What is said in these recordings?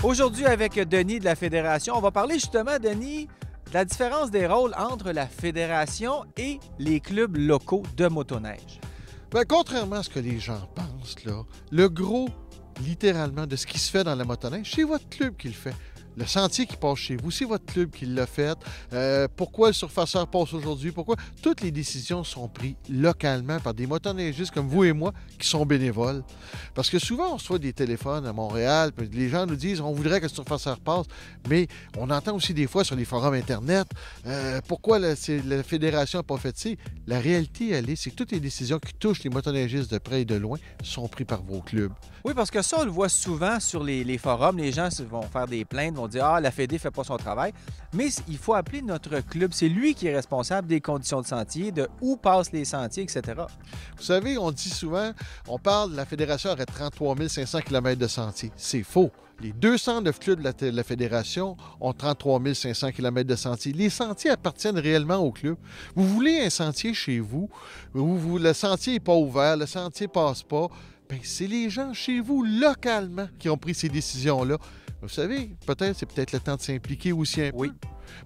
Aujourd'hui, avec Denis de la Fédération, on va parler justement, Denis, de la différence des rôles entre la Fédération et les clubs locaux de motoneige. Bien, contrairement à ce que les gens pensent, là, le gros, littéralement, de ce qui se fait dans la motoneige, c'est votre club qui le fait. Le sentier qui passe chez vous, c'est votre club qui l'a fait. Pourquoi le surfaceur passe aujourd'hui? Pourquoi? Toutes les décisions sont prises localement par des motoneigistes comme vous et moi qui sont bénévoles. Parce que souvent, on reçoit des téléphones à Montréal, puis les gens nous disent on voudrait que le surfaceur passe, mais on entend aussi des fois sur les forums Internet pourquoi la fédération n'a pas fait ça. La réalité, elle est, c'est que toutes les décisions qui touchent les motoneigistes de près et de loin sont prises par vos clubs. Oui, parce que ça, on le voit souvent sur les forums. Les gens vont faire des plaintes, vont dire « Ah, la Fédé ne fait pas son travail ». Mais il faut appeler notre club. C'est lui qui est responsable des conditions de sentier, de où passent les sentiers, etc. Vous savez, on dit souvent, on parle de la Fédération aurait 33 500 km de sentiers. C'est faux. Les 209 clubs de la Fédération ont 33 500 km de sentiers. Les sentiers appartiennent réellement au club. Vous voulez un sentier chez vous, où le sentier n'est pas ouvert, le sentier ne passe pas, bien, c'est les gens chez vous, localement, qui ont pris ces décisions-là. Vous savez, c'est peut-être le temps de s'impliquer aussi un peu. Oui.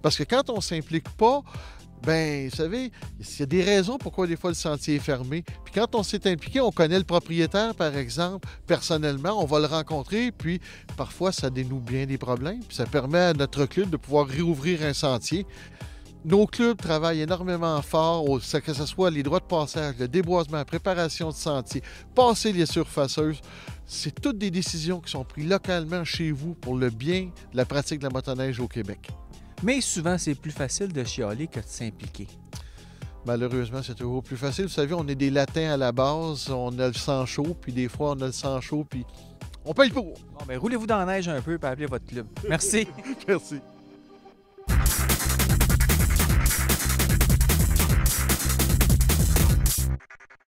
Parce que quand on ne s'implique pas, bien, vous savez, il y a des raisons pourquoi des fois le sentier est fermé. Puis quand on s'est impliqué, on connaît le propriétaire, par exemple, personnellement, on va le rencontrer, puis parfois, ça dénoue bien des problèmes, puis ça permet à notre club de pouvoir réouvrir un sentier. Nos clubs travaillent énormément fort, que ce soit les droits de passage, le déboisement, la préparation de sentiers, passer les surfaceuses. C'est toutes des décisions qui sont prises localement chez vous pour le bien de la pratique de la motoneige au Québec. Mais souvent, c'est plus facile de chialer que de s'impliquer. Malheureusement, c'est toujours plus facile. Vous savez, on est des latins à la base, on a le sang chaud, puis des fois, on a le sang chaud, puis on paye pour. Bon, bien, roulez-vous dans la neige un peu et appelez votre club. Merci. Merci.